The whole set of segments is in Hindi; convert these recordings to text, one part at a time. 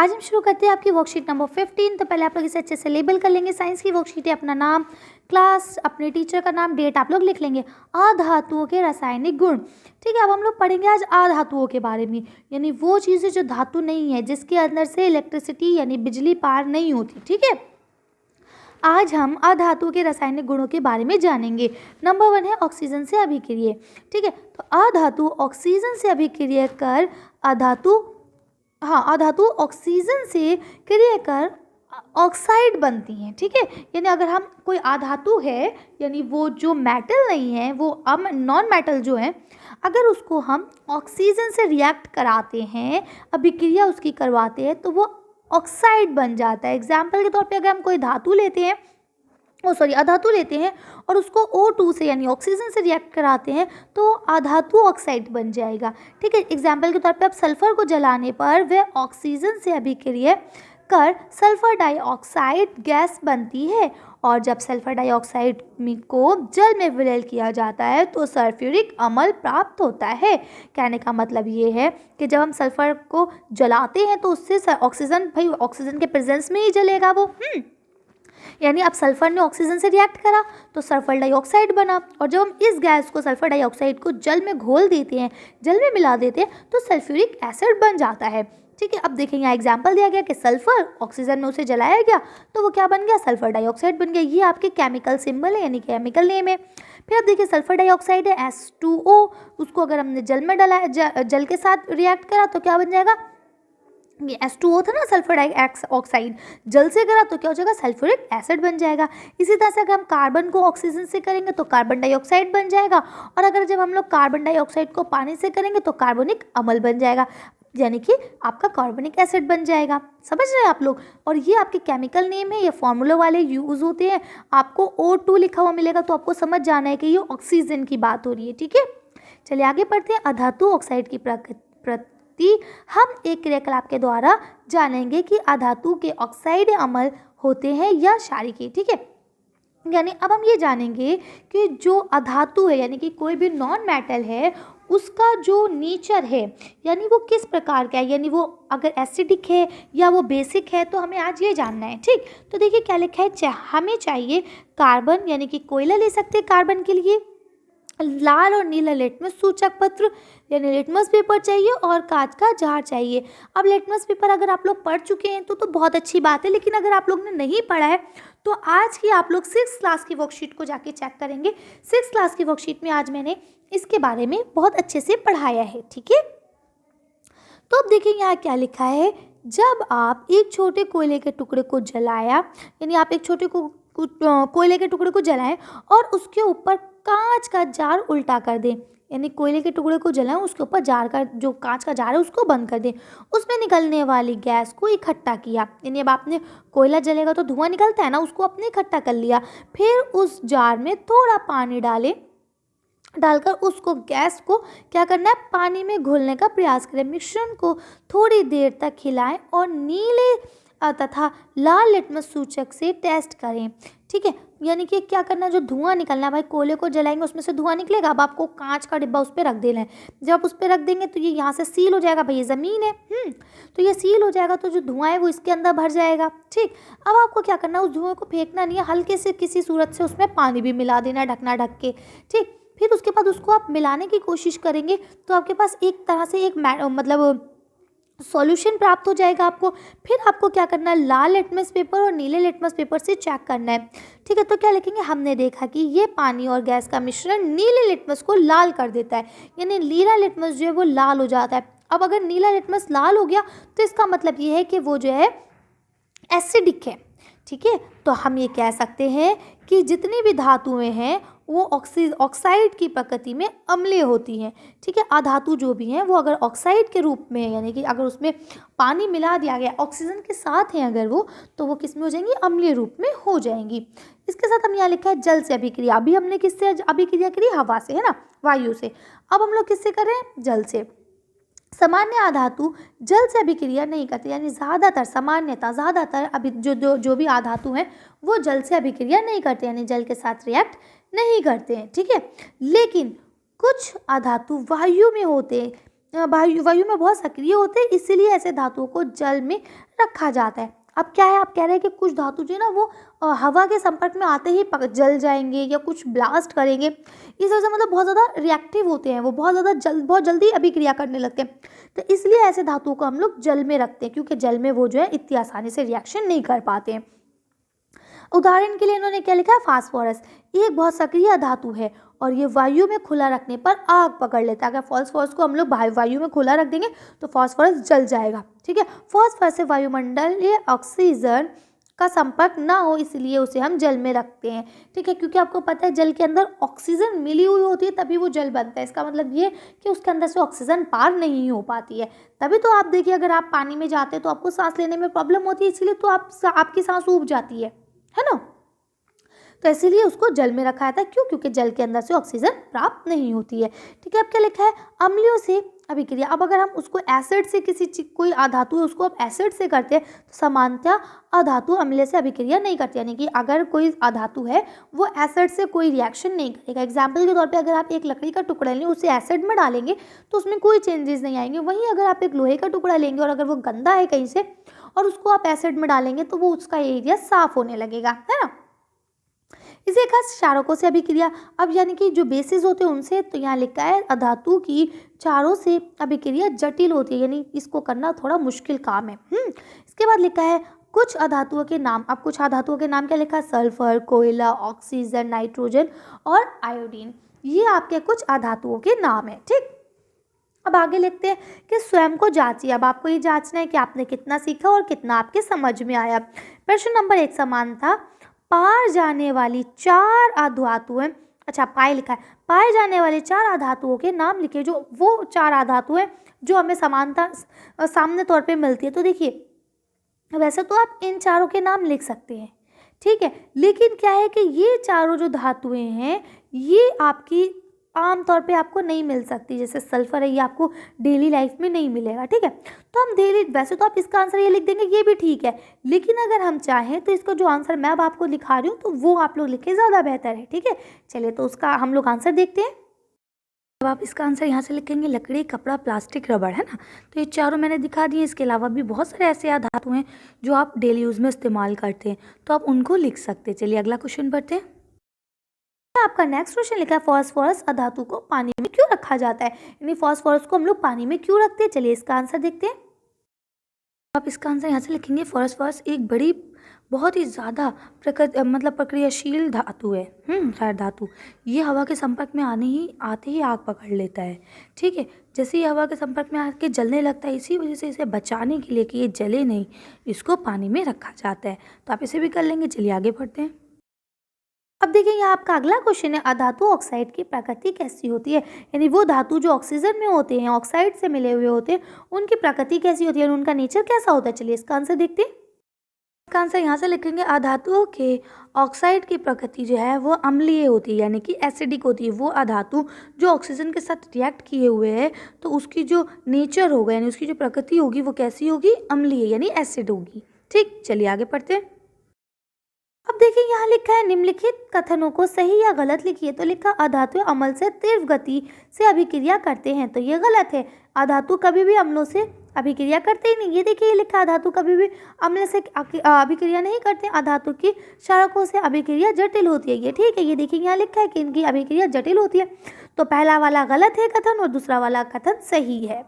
आज हम शुरू करते हैं आपकी वर्कशीट नंबर 15। तो पहले आप लोग इसे अच्छे से लेबल कर लेंगे। साइंस की वर्कशीट है, अपना नाम, क्लास, अपने टीचर का नाम, डेट आप लोग लिख लेंगे। अधातुओं के रासायनिक गुण। ठीक है, अब हम लोग पढ़ेंगे आज अधातुओं के बारे में, यानी वो चीज़ें जो धातु नहीं है, जिसके अंदर से इलेक्ट्रिसिटी यानी बिजली पार नहीं होती। ठीक है, आज हम अधातुओं के रासायनिक गुणों के बारे में जानेंगे। नंबर 1 है ऑक्सीजन से अभिक्रिया। ठीक है, तो अधातु ऑक्सीजन से अभिक्रिया कर अधातु ऑक्सीजन से क्रिया कर ऑक्साइड बनती हैं। ठीक है, यानी अगर हम कोई अधातु है, यानी वो जो मेटल नहीं है, वो नॉन मेटल जो है, अगर उसको हम ऑक्सीजन से रिएक्ट कराते हैं, अभिक्रिया उसकी करवाते हैं, तो वो ऑक्साइड बन जाता है। एग्जाम्पल के तौर पे अगर हम कोई धातु लेते हैं, अधातु लेते हैं और उसको O2 से यानी ऑक्सीजन से रिएक्ट कराते हैं, तो अधातु ऑक्साइड बन जाएगा। ठीक है, एग्जाम्पल के तौर पे आप सल्फर को जलाने पर वह ऑक्सीजन से अभिक्रिया कर सल्फर डाइऑक्साइड गैस बनती है, और जब सल्फर डाइऑक्साइड को जल में विलय किया जाता है तो सल्फ्यूरिक अम्ल प्राप्त होता है। कहने का मतलब ये है कि जब हम सल्फर को जलाते हैं तो उससे ऑक्सीजन के प्रेजेंस में ही जलेगा वो। यानी अब सल्फर ने ऑक्सीजन से रिएक्ट करा तो सल्फर डाइऑक्साइड बना, और जब हम इस गैस को सल्फर डाइऑक्साइड को जल में घोल देते हैं, जल में मिला देते हैं, तो सल्फ्यूरिक एसिड बन जाता है। ठीक है, अब देखें यहाँ एग्जाम्पल दिया गया कि सल्फर ऑक्सीजन में उसे जलाया गया तो वो क्या बन गया, सल्फर डाइऑक्साइड बन गया। ये आपके केमिकल सिंबल है, यानी केमिकल नेम है। फिर अब देखिए सल्फर डाइऑक्साइड है H2O, उसको अगर हमने जल में डाला, जल के साथ रिएक्ट करा तो क्या बन जाएगा, ये H2O था ना, सल्फर डाइऑक्साइड, जल से करा तो क्या हो जाएगा, सल्फ्यूरिक एसिड बन जाएगा। इसी तरह से अगर हम कार्बन को ऑक्सीजन से करेंगे तो कार्बन डाइऑक्साइड बन जाएगा, और अगर जब हम लोग कार्बन डाइऑक्साइड को पानी से करेंगे तो कार्बोनिक अम्ल बन जाएगा, यानी कि आपका कार्बनिक एसिड बन जाएगा। समझ रहे हैं आप लोग। और ये आपके केमिकल नेम है, ये फॉर्मूला वाले यूज़ होते हैं। आपको O2 लिखा हुआ मिलेगा तो आपको समझ जाना है कि ये ऑक्सीजन की बात हो रही है। ठीक है, चलिए आगे बढ़ते हैं। अधातु ऑक्साइड की प्रकृति हम एक क्रियाकलाप के द्वारा जानेंगे कि अधातु के ऑक्साइड अम्ल होते हैं या क्षारीय। ठीक है, यानी अब हम ये जानेंगे कि जो अधातु है, यानी कि कोई भी नॉन मेटल है, उसका जो नेचर है, यानी वो किस प्रकार का है, यानी वो अगर एसिडिक है या वो बेसिक है, तो हमें आज ये जानना है। ठीक, तो देखिए क्या लिखा है, हमें चाहिए कार्बन, यानी कि कोयला ले सकते हैं कार्बन के लिए, लाल और नीला लिटमस सूचक पत्र यानी लिटमस पेपर चाहिए, और कांच का जार चाहिए। अब लिटमस पेपर अगर आप लोग पढ़ चुके हैं तो बहुत अच्छी बात है, लेकिन अगर आप लोग ने नहीं पढ़ा है तो आज की आप लोग 6th क्लास की वर्कशीट को जाके चेक करेंगे। 6th क्लास की वर्कशीट में आज मैंने इसके बारे में बहुत अच्छे से पढ़ाया है। ठीक है, तो अब देखिए यहाँ क्या लिखा है, जब आप एक छोटे कोयले के टुकड़े को जलाया, यानी आप एक छोटे कोयले के टुकड़े को जलाएं और उसके ऊपर कांच का जार उल्टा कर दें, यानी कोयले के टुकड़े को जलाएं, उसके ऊपर जार का जो कांच का जार है उसको बंद कर दें, उसमें निकलने वाली गैस को इकट्ठा किया, यानी अब आपने कोयला जलेगा तो धुआं निकलता है ना, उसको आपने इकट्ठा कर लिया। फिर उस जार में थोड़ा पानी डालकर उसको गैस को क्या करना है, पानी में घोलने का प्रयास करें। मिश्रण को थोड़ी देर तक हिलाएं और नीले तथा लाल लिटमस सूचक से टेस्ट करें। ठीक है, यानी कि क्या करना है, जो धुआं निकलना है, भाई कोयले को जलाएंगे उसमें से धुआं निकलेगा, अब आपको कांच का डिब्बा उस पर रख देना है। जब आप उस पर रख देंगे तो ये यहाँ से सील हो जाएगा, भाई ये ज़मीन है, तो ये सील हो जाएगा, तो जो धुआं है वो इसके अंदर भर जाएगा। ठीक, अब आपको क्या करना है, उस धुएं को फेंकना नहीं है, हल्के से किसी सूरत से उसमें पानी भी मिला देना है, ढकना ढक के। ठीक, फिर उसके बाद उसको आप मिलाने की कोशिश करेंगे तो आपके पास एक तरह से एक मतलब सॉल्यूशन प्राप्त हो जाएगा आपको। फिर आपको क्या करना है, लाल लिटमस पेपर और नीले लिटमस पेपर से चेक करना है। ठीक है, तो क्या लिखेंगे, हमने देखा कि ये पानी और गैस का मिश्रण नीले लिटमस को लाल कर देता है, यानी नीला लिटमस जो है वो लाल हो जाता है। अब अगर नीला लिटमस लाल हो गया तो इसका मतलब ये है कि वो जो है एसिडिक है। ठीक है, तो हम ये कह सकते हैं कि जितनी भी धातुएं हैं वो ऑक्साइड की प्रकृति में अम्लीय होती हैं। ठीक है, अधातु जो भी हैं वो अगर ऑक्साइड के रूप में, यानी कि अगर उसमें पानी मिला दिया गया ऑक्सीजन के साथ हैं अगर वो, तो वो किस में हो जाएंगी, अम्लीय रूप में हो जाएंगी। इसके साथ हम यहाँ लिखा है जल से अभिक्रिया। अभी हमने किससे अभिक्रिया करी, हवा से, है ना, वायु से। अब हम लोग किससे करें, जल से। सामान्य अधातु जल से अभिक्रिया नहीं करते, यानी ज़्यादातर अभी जो भी अधातु हैं वो जल से अभिक्रिया नहीं करते, यानी जल के साथ रिएक्ट नहीं करते हैं। ठीक है, लेकिन कुछ अधातु वायु में होते हैं, वायु में बहुत सक्रिय होते हैं, इसीलिए ऐसे धातुओं को जल में रखा जाता है। अब क्या है, आप कह रहे हैं कि कुछ धातु जो है ना वो हवा के संपर्क में आते ही जल जाएंगे या कुछ ब्लास्ट करेंगे, इस वजह से मतलब बहुत ज़्यादा रिएक्टिव होते हैं, वो बहुत जल्दी अभिक्रिया करने लगते हैं। तो इसलिए ऐसे धातुओं को हम लोग जल में रखते हैं, क्योंकि जल में वो जो है इतनी आसानी से रिएक्शन नहीं कर पाते हैं। उदाहरण के लिए इन्होंने क्या लिखा है, फास्फोरस। ये एक बहुत सक्रिय धातु है और ये वायु में खुला रखने पर आग पकड़ लेता है। अगर फास्फोरस को हम लोग वायु में खुला रख देंगे तो फास्फोरस जल जाएगा, ठीक है। फास्फोरस से वायुमंडलीय ऑक्सीजन का संपर्क ना हो, इसलिए उसे हम जल में रखते हैं, ठीक है। क्योंकि आपको पता है जल के अंदर ऑक्सीजन मिली हुई होती है तभी वो जल बनता है। इसका मतलब ये कि उसके अंदर से ऑक्सीजन पार नहीं हो पाती है। तभी तो आप देखिए, अगर आप पानी में जाते हैं तो आपको सांस लेने में प्रॉब्लम होती है, इसलिए तो आपकी सांस ऊब जाती है ना। तो इसीलिए उसको जल में रखा जाता है। क्यों? क्योंकि जल के अंदर से ऑक्सीजन प्राप्त नहीं होती है, ठीक है। अब क्या लिखा है, अम्लीय से अभिक्रिया। अब अगर हम उसको एसिड से कोई अधातु है उसको आप एसिड से करते हैं तो सामान्यतः अधातु अम्लीय से अभिक्रिया नहीं करती, यानी कि अगर कोई अधातु है वो एसिड से कोई रिएक्शन नहीं करेगा। एग्जाम्पल के तौर पे अगर आप एक लकड़ी का टुकड़ा लें, उसे एसिड में डालेंगे तो उसमें कोई चेंजेस नहीं आएंगे। वहीं अगर आप एक लोहे का टुकड़ा लेंगे और अगर वो गंदा है कहीं से और उसको आप एसिड में डालेंगे तो वो उसका एरिया साफ होने लगेगा, है ना। इसे खास क्षारकों से अभिक्रिया। अब यानी कि जो बेसिस होते हैं उनसे, तो यहाँ लिखा है अधातु की क्षारों से अभिक्रिया जटिल होती है, यानी इसको करना थोड़ा मुश्किल काम है। इसके बाद लिखा है कुछ अधातुओं के नाम। अब कुछ अधातुओं के नाम क्या लिखा है, सल्फर, कोयला, ऑक्सीजन, नाइट्रोजन और आयोडीन। ये आपके कुछ अधातुओं के नाम है, ठीक। अब आगे लिखते हैं कि स्वयं को जांचिए। अब आपको ये जांचना है कि आपने कितना सीखा और कितना आपके समझ में आया। प्रश्न नंबर 1, समानता पार जाने वाली 4 अधातुएं। अच्छा, पाए लिखा है, पाए जाने वाले 4 अधातुओं के नाम लिखिए, जो वो 4 अधातुएं जो हमें समानता सामने तौर पे मिलती है। तो देखिए, वैसे तो आप इन चारों के नाम लिख सकते हैं, ठीक है, लेकिन क्या है कि ये चारों जो धातुएं हैं ये आपकी आम तौर पे आपको नहीं मिल सकती। जैसे सल्फर है, ये आपको डेली लाइफ में नहीं मिलेगा, ठीक है। तो हम वैसे तो आप इसका आंसर ये लिख देंगे, ये भी ठीक है, लेकिन अगर हम चाहें तो इसका जो आंसर मैं अब आपको लिखा रही हूँ तो वो आप लोग लिखें, ज़्यादा बेहतर है, ठीक है। चलिए, तो उसका हम लोग आंसर देखते हैं। अब आप इसका आंसर यहाँ से लिखेंगे, लकड़ी, कपड़ा, प्लास्टिक, रबड़, है ना। तो ये चारों मैंने दिखा दिए। इसके अलावा भी बहुत सारे ऐसे धातु हैं जो आप डेली यूज़ में इस्तेमाल करते हैं, तो आप उनको लिख सकते हैं। चलिए अगला क्वेश्चन पढ़ते हैं। आपका नेक्स्ट क्वेश्चन लिखा है, फास्फोरस अधातु को पानी में क्यों रखा जाता है, यानी फास्फोरस को हम लोग पानी में क्यों रखते हैं। चलिए इसका आंसर देखते हैं। आप इसका आंसर यहाँ से लिखेंगे, फास्फोरस एक बड़ी बहुत ही ज़्यादा प्रक्रियाशील धातु है, क्षार धातु। ये हवा के संपर्क में आते ही आग पकड़ लेता है, ठीक है। जैसे ही हवा के संपर्क में आके जलने लगता है, इसी वजह से इसे बचाने के लिए कि ये जले नहीं, इसको पानी में रखा जाता है। तो आप इसे भी कर लेंगे। चलिए आगे बढ़ते हैं। अब देखिए, यहाँ आपका अगला क्वेश्चन है, अधातु ऑक्साइड की प्रकृति कैसी होती है, यानी वो धातु जो ऑक्सीजन में होते हैं, ऑक्साइड से मिले हुए होते हैं, उनकी प्रकृति कैसी होती है, उनका नेचर कैसा होता है। चलिए इसका आंसर देखते हैं। इसका आंसर यहाँ से लिखेंगे, अधातुओं के ऑक्साइड की प्रकृति जो है वो अम्लीय होती है, यानी कि एसिडिक होती है। वो अधातु जो ऑक्सीजन के साथ रिएक्ट किए हुए हैं तो उसकी जो नेचर होगा, यानी उसकी जो प्रकृति होगी वो कैसी होगी, अम्लीय, यानी एसिड होगी, ठीक। चलिए आगे पढ़ते हैं। अब देखिए, यहाँ लिखा है, निम्नलिखित कथनों को सही या गलत लिखिए। तो लिखा, अधातु अम्ल से तीव्र गति से अभिक्रिया करते हैं, तो ये गलत है। अधातु कभी भी अम्लों से अभिक्रिया करते ही नहीं। ये देखिए, ये लिखा, अधातु कभी भी अम्ल से अभिक्रिया नहीं करते। अधातु की क्षारकों से अभिक्रिया जटिल होती है, ये ठीक है। ये देखिए, यहाँ लिखा है कि इनकी अभिक्रिया जटिल होती है। तो पहला वाला गलत है कथन और दूसरा वाला कथन सही है,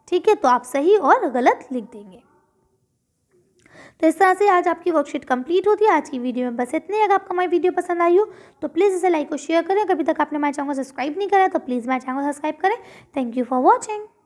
ठीक है। तो आप सही और गलत लिख देंगे। तो इस तरह से आज आपकी वर्कशीट कंप्लीट होती है। आज की वीडियो में बस इतने। अगर आपको हमारी वीडियो पसंद आई हो तो प्लीज़ इसे लाइक और शेयर करें। अभी तक आपने हमारे चैनल को सब्सक्राइब नहीं करा है तो प्लीज़ हमारे चैनल को सब्सक्राइब करें। Thank you for watching.